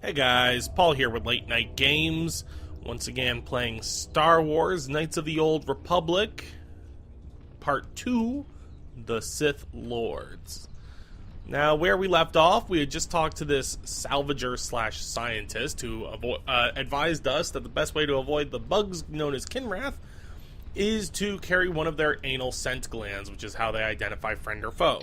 Hey guys, Paul here with Late Night Games. Once again playing Star Wars Knights of the Old Republic, Part 2, The Sith Lords. Now, where we left off, we had just talked to this salvager/scientist who advised us that the best way to avoid the bugs known as Kinrath is to carry one of their anal scent glands, which is how they identify friend or foe.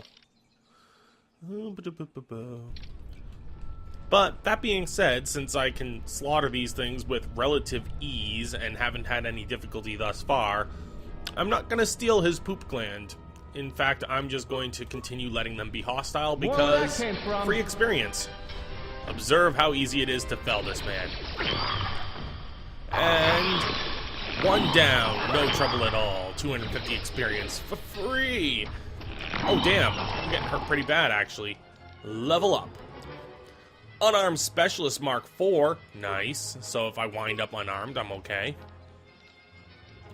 But, that being said, since I can slaughter these things with relative ease and haven't had any difficulty thus far, I'm not going to steal his poop gland. In fact, I'm just going to continue letting them be hostile because free experience. Observe how easy it is to fell this man. And one down, no trouble at all. 250 experience for free. Oh damn, I'm getting hurt pretty bad actually. Level up. Unarmed Specialist Mark IV, nice. So if I wind up unarmed, I'm okay.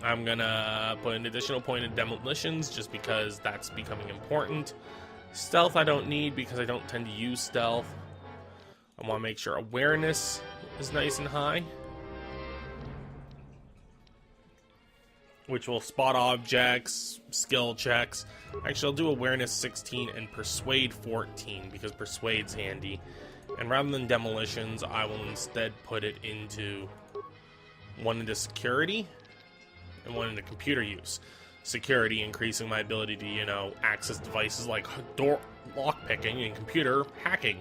I'm gonna put an additional point in demolitions just because that's becoming important. Stealth I don't need because I don't tend to use stealth. I want to make sure awareness is nice and high, which will spot objects, skill checks. Actually, I'll do awareness 16 and persuade 14 because persuade's handy. And rather than demolitions, I will instead put it into one into security and one into computer use. Security increasing my ability to, access devices like door lockpicking and computer hacking,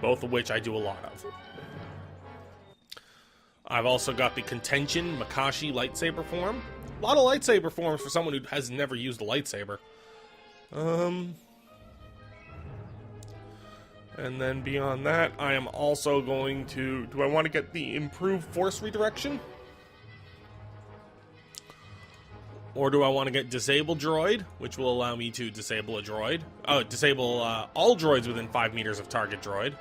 both of which I do a lot of. I've also got the Contention Makashi lightsaber form. A lot of lightsaber forms for someone who has never used a lightsaber. And then beyond that, I am also going to... Do I want to get the improved force redirection? Or do I want to get disable droid, which will allow me to disable a droid? Oh, disable all droids within 5 meters of target droid.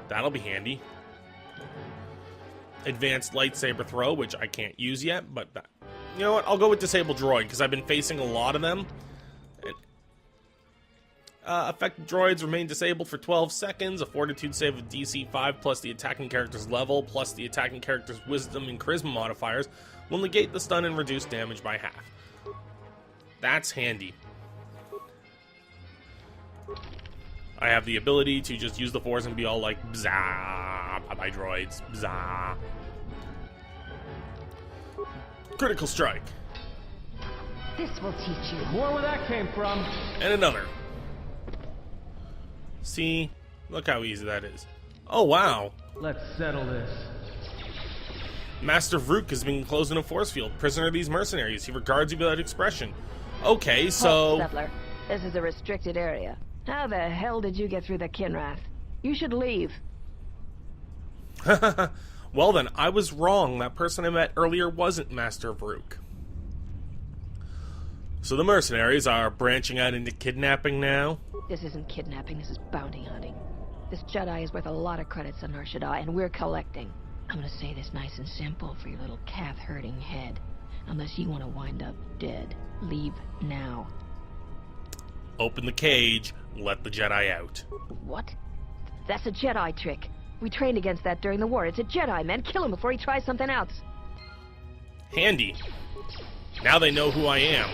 That'll be handy. Advanced lightsaber throw, which I can't use yet, but that... You know what? I'll go with disable droid, because I've been facing a lot of them. Affected droids remain disabled for 12 seconds. A fortitude save of DC 5 plus the attacking character's level plus the attacking character's wisdom and charisma modifiers will negate the stun and reduce damage by half. That's handy. I have the ability to just use the force and be all like, bzah, bye-bye droids, bzah. Critical strike. This will teach you. More where that came from. And another. See? Look how easy that is. Oh, wow. Let's settle this. Master Vrook has been enclosed in a force field. Prisoner of these mercenaries. He regards you without expression. Okay, so... Settler, this is a restricted area. How the hell did you get through the Kinrath? You should leave. Well then, I was wrong. That person I met earlier wasn't Master Vrook. So the mercenaries are branching out into kidnapping now? This isn't kidnapping, this is bounty hunting. This Jedi is worth a lot of credits on Nar Shaddaa, and we're collecting. I'm gonna say this nice and simple for your little calf-hurting head. Unless you want to wind up dead. Leave now. Open the cage, let the Jedi out. What? That's a Jedi trick. We trained against that during the war. It's a Jedi, man. Kill him before he tries something else. Handy. Now they know who I am.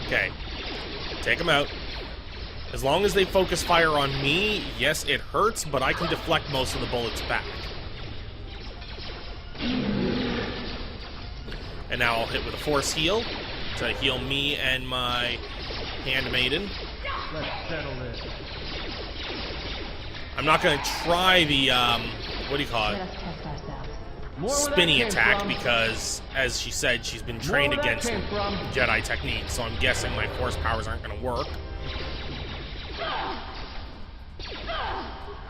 Okay. Take them out. As long as they focus fire on me, yes, it hurts, but I can deflect most of the bullets back. And now I'll hit with a force heal to heal me and my handmaiden. Let's settle this. I'm not going to try the, what do you call it? Spinny attack because, as she said, she's been trained against Jedi techniques, so I'm guessing my force powers aren't going to work.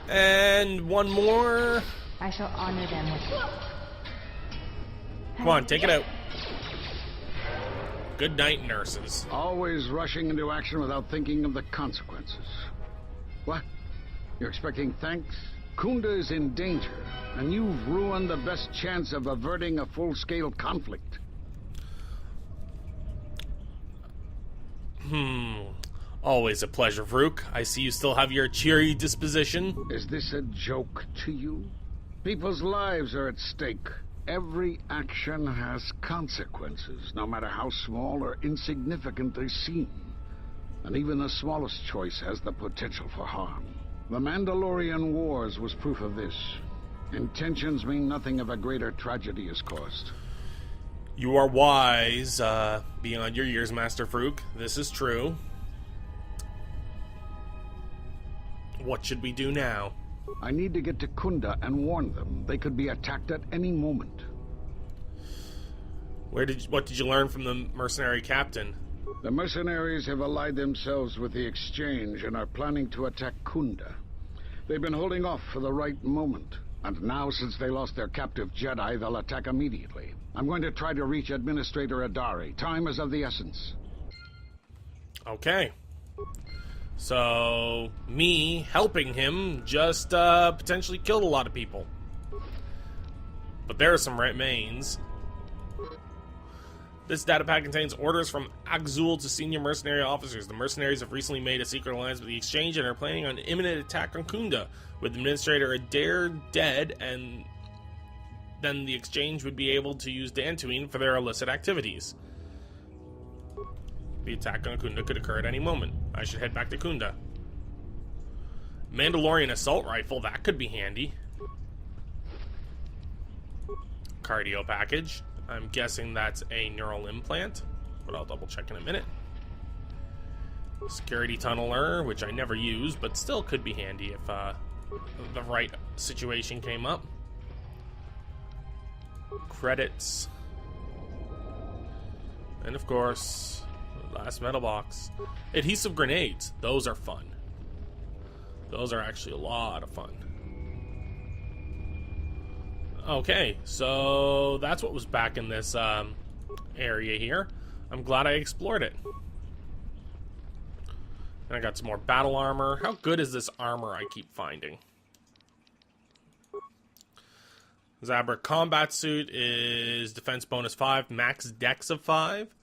And one more. I shall honor them with... Come on, take it out. Good night, nurses. Always rushing into action without thinking of the consequences. What? You're expecting thanks? Kunda is in danger, and you've ruined the best chance of averting a full-scale conflict. Always a pleasure, Vrook. I see you still have your cheery disposition. Is this a joke to you? People's lives are at stake. Every action has consequences, no matter how small or insignificant they seem. And even the smallest choice has the potential for harm. The Mandalorian Wars was proof of this. Intentions mean nothing if a greater tragedy is caused. You are wise, beyond your years, Master Vrook. This is true. What should we do now? I need to get to Kunda and warn them. They could be attacked at any moment. What did you learn from the mercenary captain? The mercenaries have allied themselves with the Exchange and are planning to attack Kunda. They've been holding off for the right moment. And now, since they lost their captive Jedi, they'll attack immediately. I'm going to try to reach Administrator Adari. Time is of the essence. Okay. So, me helping him just potentially killed a lot of people. But there are some remains. This data pack contains orders from Axul to senior mercenary officers. The mercenaries have recently made a secret alliance with the Exchange and are planning on an imminent attack on Kunda. With Administrator Adair dead, and then the Exchange would be able to use Dantooine for their illicit activities. The attack on Kunda could occur at any moment. I should head back to Kunda. Mandalorian assault rifle, that could be handy. Cardio package. I'm guessing that's a neural implant, but I'll double check in a minute. Security tunneler, which I never use, but still could be handy if the right situation came up. Credits. And of course, last metal box. Adhesive grenades. Those are fun. Those are actually a lot of fun. Okay, so that's what was back in this area here. I'm glad I explored it. And I got some more battle armor. How good is this armor I keep finding? Zabrak combat suit is defense bonus 5, max dex of 5.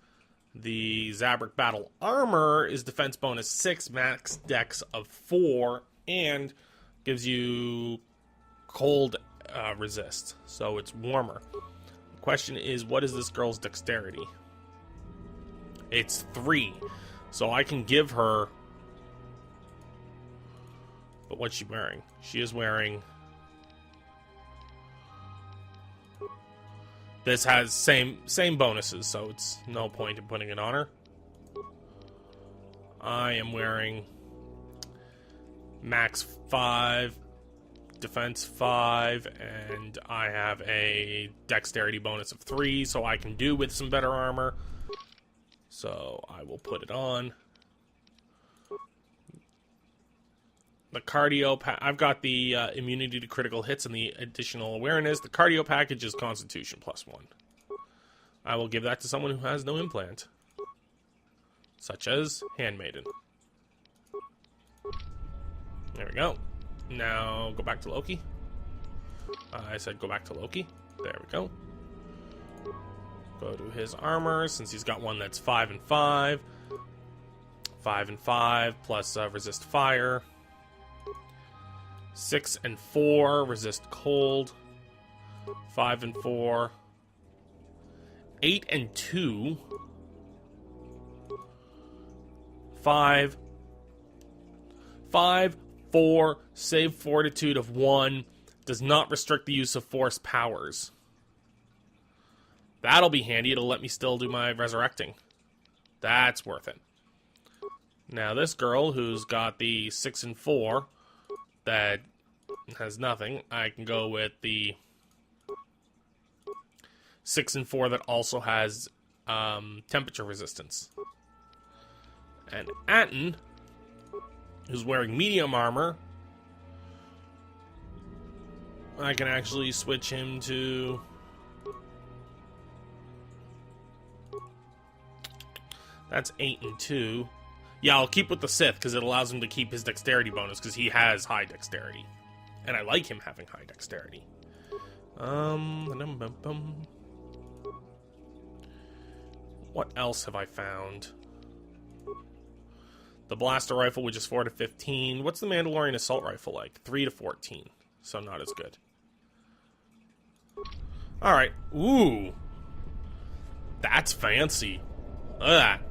The Zabrak battle armor is defense bonus 6, max dex of 4, and gives you cold resist, so it's warmer. The question is, what is this girl's dexterity? It's 3, so I can give her. But what's she wearing? She is wearing. This has same bonuses, so it's no point in putting it on her. I am wearing max 5, defense 5, and I have a dexterity bonus of 3, so I can do with some better armor. So I will put it on. The cardio I've got the immunity to critical hits and the additional awareness. The cardio package is Constitution +1. I will give that to someone who has no implant, such as Handmaiden. There we go. Now go back to Loki. I said go back to Loki. There we go. Go to his armor, since he's got one that's 5 and 5. 5 and 5 plus resist fire. 6 and 4 resist cold. 5 and 4. 8 and 2. 5. 5, 4, save fortitude of 1. Does not restrict the use of force powers. That'll be handy. It'll let me still do my resurrecting. That's worth it. Now this girl who's got the 6 and 4 that has nothing, I can go with the 6 and 4 that also has temperature resistance. And Atten, who's wearing medium armor, I can actually switch him to... That's 8 and 2. Yeah, I'll keep with the Sith, because it allows him to keep his dexterity bonus, because he has high dexterity. And I like him having high dexterity. What else have I found? The blaster rifle, which is 4 to 15. What's the Mandalorian assault rifle like? 3 to 14. So not as good. Alright. Ooh. That's fancy. Look at that.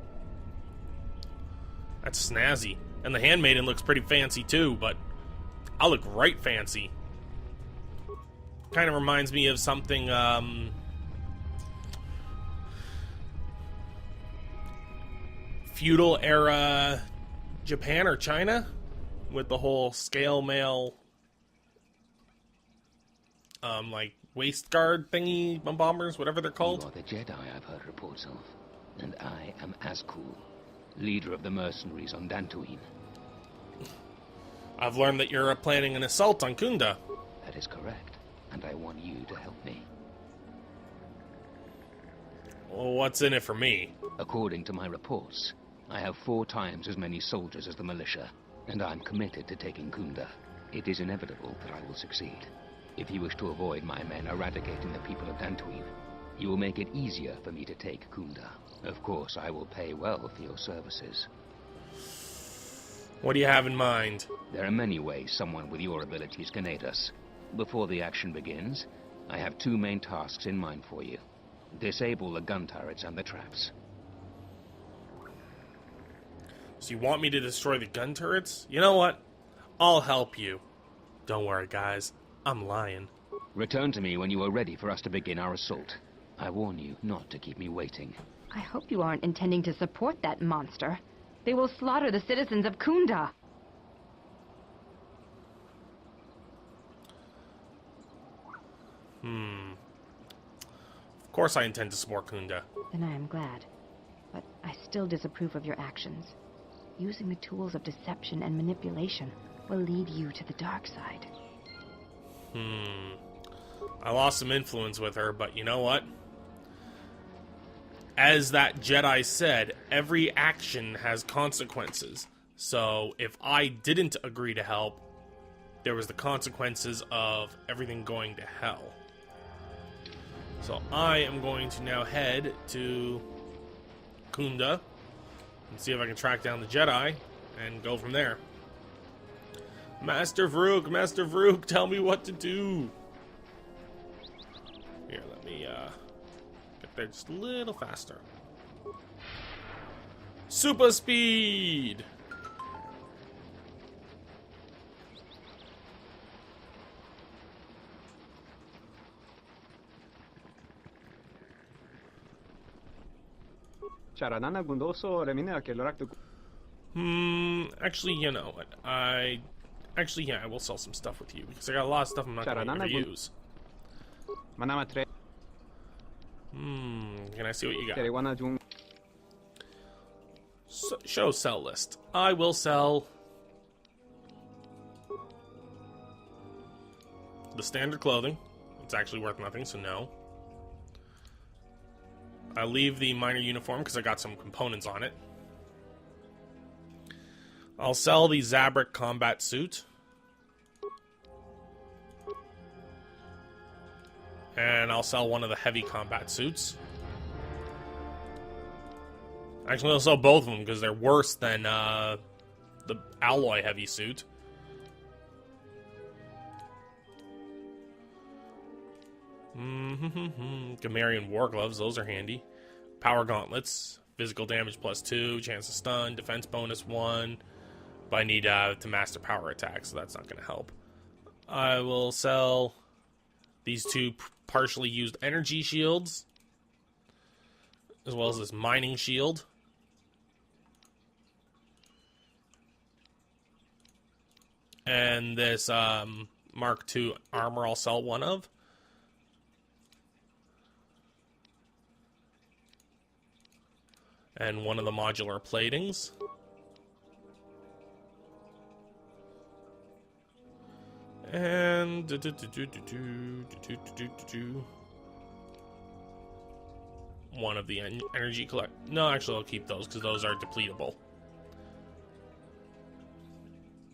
That's snazzy. And the Handmaiden looks pretty fancy too, but I look right fancy. Kind of reminds me of something, feudal era Japan or China, with the whole scale mail, like waist guard thingy, bombers, whatever they're called. You are the Jedi I've heard reports of, and I am Azkul, leader of the mercenaries on Dantooine. I've learned that you're planning an assault on Kunda. That is correct, and I want you to help me. Well, what's in it for me? According to my reports, I have 4 times as many soldiers as the militia, and I'm committed to taking Kunda. It is inevitable that I will succeed. If you wish to avoid my men eradicating the people of Dantooine, you will make it easier for me to take Kunda. Of course, I will pay well for your services. What do you have in mind? There are many ways someone with your abilities can aid us. Before the action begins, I have 2 main tasks in mind for you. Disable the gun turrets and the traps. So you want me to destroy the gun turrets? You know what? I'll help you. Don't worry, guys. I'm lying. Return to me when you are ready for us to begin our assault. I warn you not to keep me waiting. I hope you aren't intending to support that monster. They will slaughter the citizens of Kunda. Of course I intend to support Kunda. Then I am glad. But I still disapprove of your actions. Using the tools of deception and manipulation will lead you to the dark side. I lost some influence with her, but you know what? As that Jedi said, every action has consequences. So if I didn't agree to help, there was the consequences of everything going to hell. So I am going to now head to Kunda and see if I can track down the Jedi and go from there. Master Vrook, tell me what to do. Here, let me get there just a little faster. Super speed! Actually, you know what? Yeah, I will sell some stuff with you, because I got a lot of stuff I'm not going to use. Can I see what you got? Show sell list. I will sell the standard clothing. It's actually worth nothing, so no. I leave the minor uniform because I got some components on it. I'll sell the Zabrak combat suit. And I'll sell one of the heavy combat suits. Actually, I'll sell both of them because they're worse than the alloy heavy suit. Gamarian war gloves, those are handy. Power gauntlets, physical damage +2, chance to stun, defense bonus 1. But I need to master power attack, so that's not going to help. I will sell these 2 partially used energy shields, as well as this mining shield. And this Mark II armor I'll sell one of. And one of the modular platings. And one of the energy collect. No, actually, I'll keep those because those are depletable.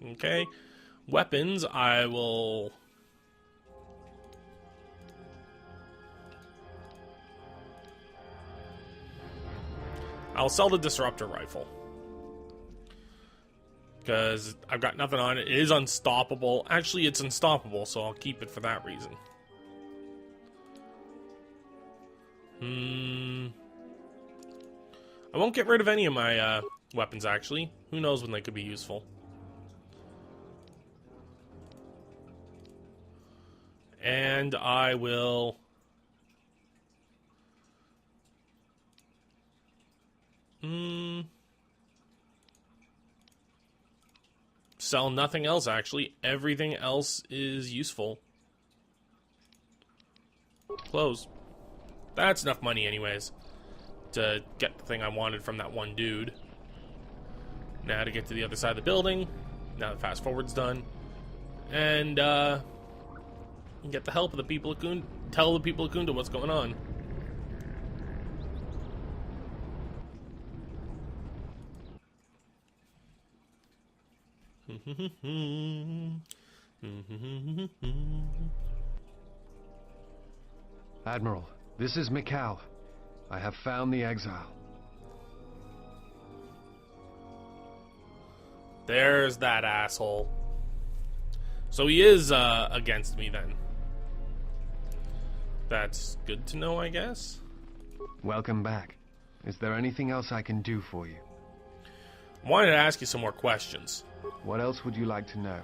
Okay, weapons. I'll sell the disruptor rifle. because I've got nothing on it. It is unstoppable. Actually, it's unstoppable, so I'll keep it for that reason. I won't get rid of any of my weapons, actually. Who knows when they could be useful. And I will... sell nothing else, actually. Everything else is useful. Close. That's enough money anyways to get the thing I wanted from that one dude. Now to get to the other side of the building. Now the fast forward's done. And get the help of the people of Kunda. Tell the people of Kunda what's going on. Admiral, this is Mikal. I have found the exile. There's that asshole. So he is against me then. That's good to know, I guess. Welcome back. Is there anything else I can do for you? I wanted to ask you some more questions. What else would you like to know?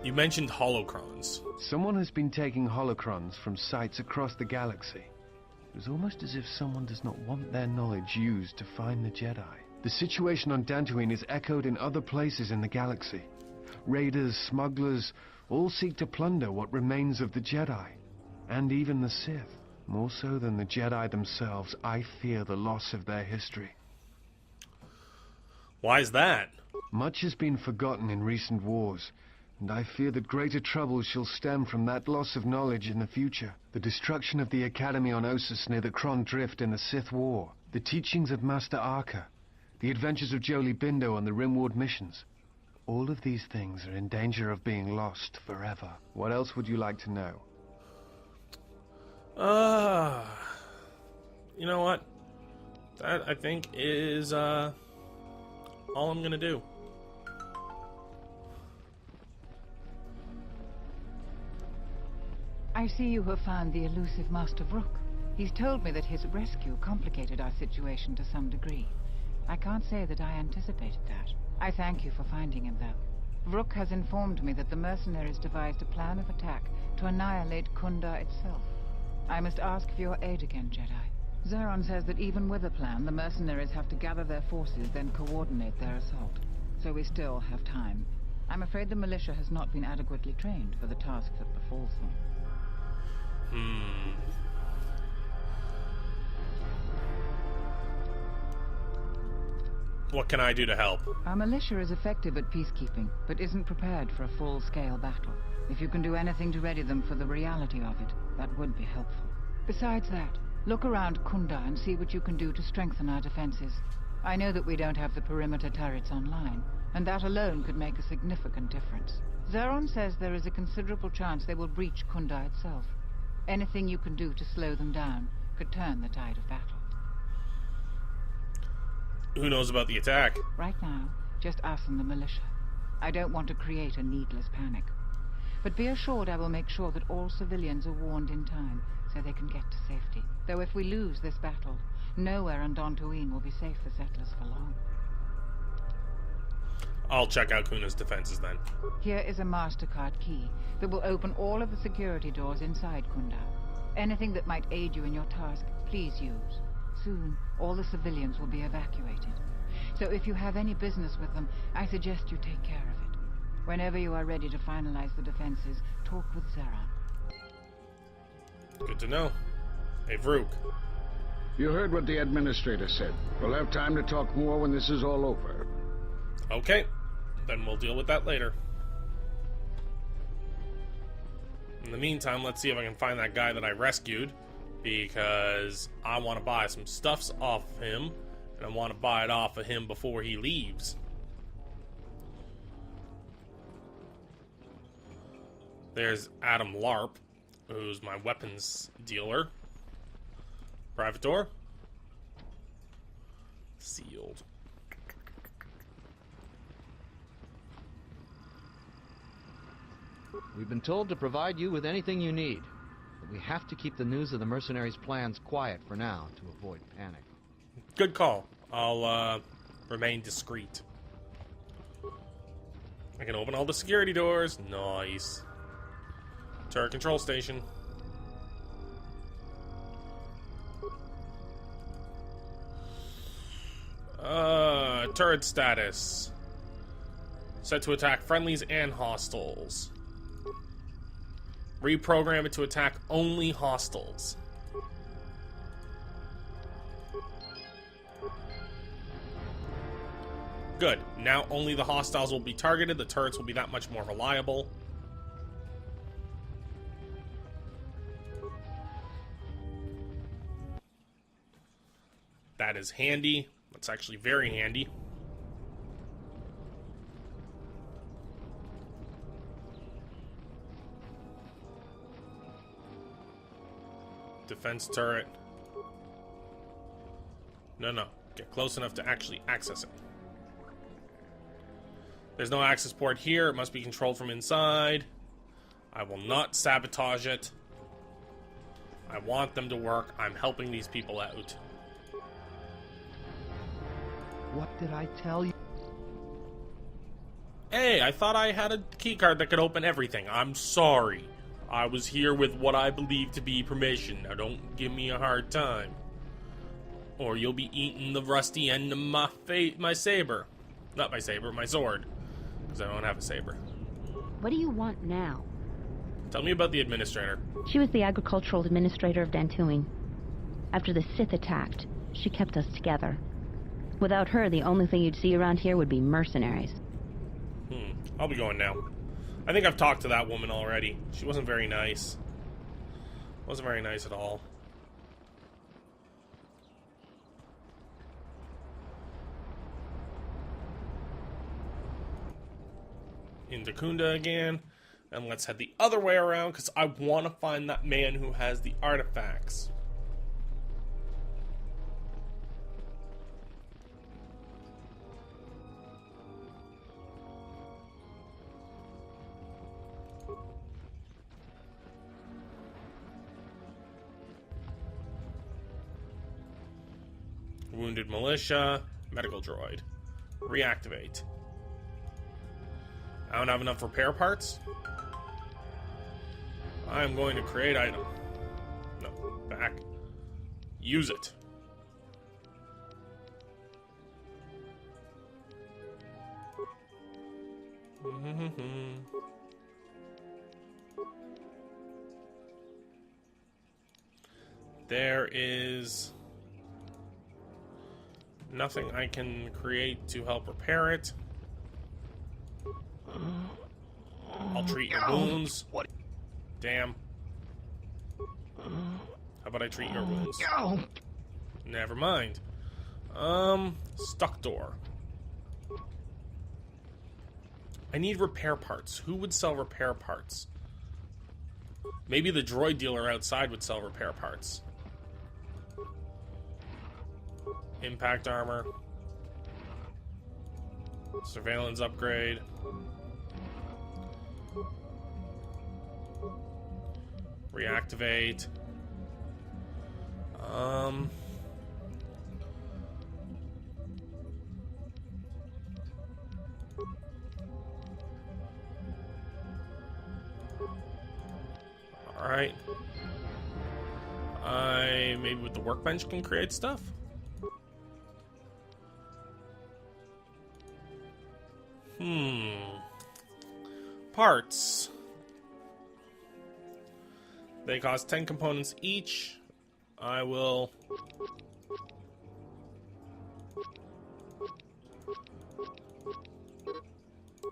You mentioned holocrons. Someone has been taking holocrons from sites across the galaxy. It was almost as if someone does not want their knowledge used to find the Jedi. The situation on Dantooine is echoed in other places in the galaxy. Raiders, smugglers, all seek to plunder what remains of the Jedi. And even the Sith. More so than the Jedi themselves, I fear the loss of their history. Why is that? Much has been forgotten in recent wars, and I fear that greater troubles shall stem from that loss of knowledge in the future. The destruction of the Academy on Ossus near the Kron Drift in the Sith War, the teachings of Master Arca, the adventures of Jolie Bindo on the Rimward missions. All of these things are in danger of being lost forever. What else would you like to know? You know what? That, I think, is, all I'm gonna do. I see you have found the elusive Master Vrook. He's told me that his rescue complicated our situation to some degree. I can't say that I anticipated that. I thank you for finding him, though. Vrook has informed me that the mercenaries devised a plan of attack to annihilate Kunda itself. I must ask for your aid again, Jedi. Zeron says that even with a plan, the mercenaries have to gather their forces, then coordinate their assault. So we still have time. I'm afraid the militia has not been adequately trained for the task that befalls them. What can I do to help? Our militia is effective at peacekeeping, but isn't prepared for a full-scale battle. If you can do anything to ready them for the reality of it, that would be helpful. Besides that, look around Kunda and see what you can do to strengthen our defenses. I know that we don't have the perimeter turrets online, and that alone could make a significant difference. Zeron says there is a considerable chance they will breach Kunda itself. Anything you can do to slow them down could turn the tide of battle. Who knows about the attack? Right now, just us and the militia. I don't want to create a needless panic. But be assured I will make sure that all civilians are warned in time, so they can get to safety. Though if we lose this battle, nowhere on Dantooine will be safe for settlers for long. I'll check out Kuna's defenses then. Here is a MasterCard key that will open all of the security doors inside Kunda. Anything that might aid you in your task, please use. Soon, all the civilians will be evacuated. So if you have any business with them, I suggest you take care of it. Whenever you are ready to finalize the defenses, talk with Zeron. Good to know. Hey, Vrook. You heard what the administrator said. We'll have time to talk more when this is all over. Okay. Then we'll deal with that later. In the meantime, let's see if I can find that guy that I rescued, because I want to buy some stuffs off of him, and I want to buy it off of him before he leaves. There's Adam Larp, who's my weapons dealer. Private door. Sealed. We've been told to provide you with anything you need, but we have to keep the news of the mercenaries' plans quiet for now to avoid panic. Good call. I'll remain discreet. I can open all the security doors. Nice. Turret control station. Turret status. Set to attack friendlies and hostiles. Reprogram it to attack only hostiles. Good. Now only the hostiles will be targeted. The turrets will be that much more reliable. That is handy. That's actually very handy. Defense turret. No. Get close enough to actually access it. There's no access port here. It must be controlled from inside. I will not sabotage it. I want them to work. I'm helping these people out. What did I tell you? Hey, I thought I had a keycard that could open everything. I'm sorry. I was here with what I believe to be permission. Now don't give me a hard time. Or you'll be eating the rusty end of my saber. Not my saber, my sword. Because I don't have a saber. What do you want now? Tell me about the administrator. She was the agricultural administrator of Dantooine. After the Sith attacked, she kept us together. Without her, the only thing you'd see around here would be mercenaries. I'll be going now. I think I've talked to that woman already. She wasn't very nice. Wasn't very nice at all. Into Kunda again. And let's head the other way around, because I want to find that man who has the artifacts. Wounded militia, medical droid. Reactivate. I don't have enough repair parts. I'm going to create item. No, back. Use it. There is nothing I can create to help repair it. I'll treat your wounds. Damn. How about I treat your wounds? Never mind. Stuck door. I need repair parts. Who would sell repair parts? Maybe the droid dealer outside would sell repair parts. Impact armor. Surveillance upgrade. Reactivate. Alright. I maybe with the workbench can create stuff? Parts. They cost 10 components each. I will...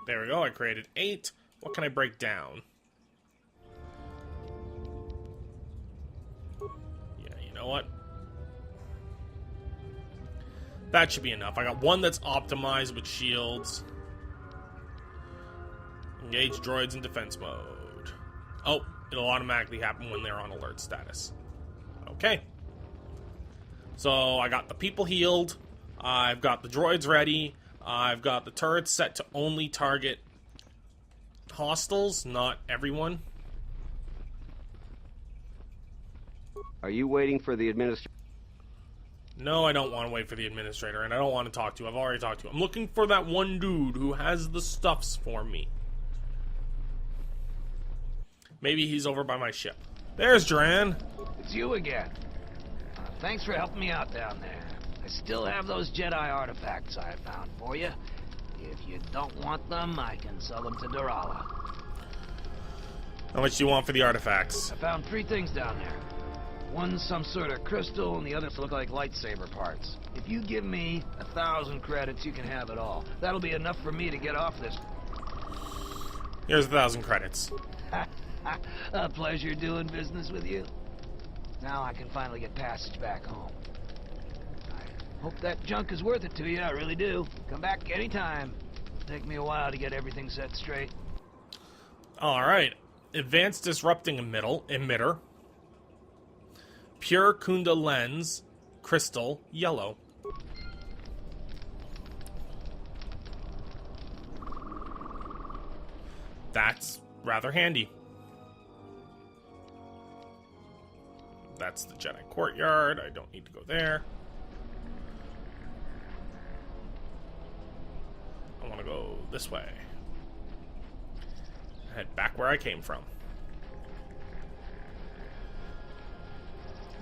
There we go, I created 8. What can I break down? Yeah, you know what? That should be enough. I got one that's optimized with shields. Engage droids in defense mode. Oh, it'll automatically happen when they're on alert status. Okay. So I got the people healed. I've got the droids ready. I've got the turrets set to only target hostiles, not everyone. Are you waiting for the administrator? No, I don't want to wait for the administrator, and I don't want to talk to. I've already talked to. I'm looking for that one dude who has the stuffs for me. Maybe he's over by my ship. There's Duran. It's you again. Thanks for helping me out down there. I still have those Jedi artifacts I found for you. If you don't want them, I can sell them to Durala. How much do you want for the artifacts? I found 3 things down there. One's some sort of crystal, and the others look like lightsaber parts. If you give me 1,000 credits, you can have it all. That'll be enough for me to get off this. Here's 1,000 credits. A pleasure doing business with you. Now I can finally get passage back home. I hope that junk is worth it to you, I really do. Come back anytime. It'll take me a while to get everything set straight. Alright. Advanced disrupting emitter. Pure Kunda lens. Crystal. Yellow. That's rather handy. That's the Jedi courtyard. I don't need to go there. I want to go this way. Head back where I came from.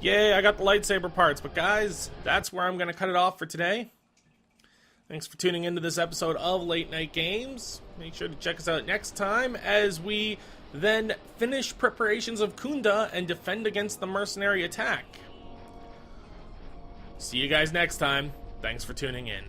Yay, I got the lightsaber parts. But guys, that's where I'm going to cut it off for today. Thanks for tuning into this episode of Late Night Games. Make sure to check us out next time as we then finish preparations of Kunda and defend against the mercenary attack. See you guys next time. Thanks for tuning in.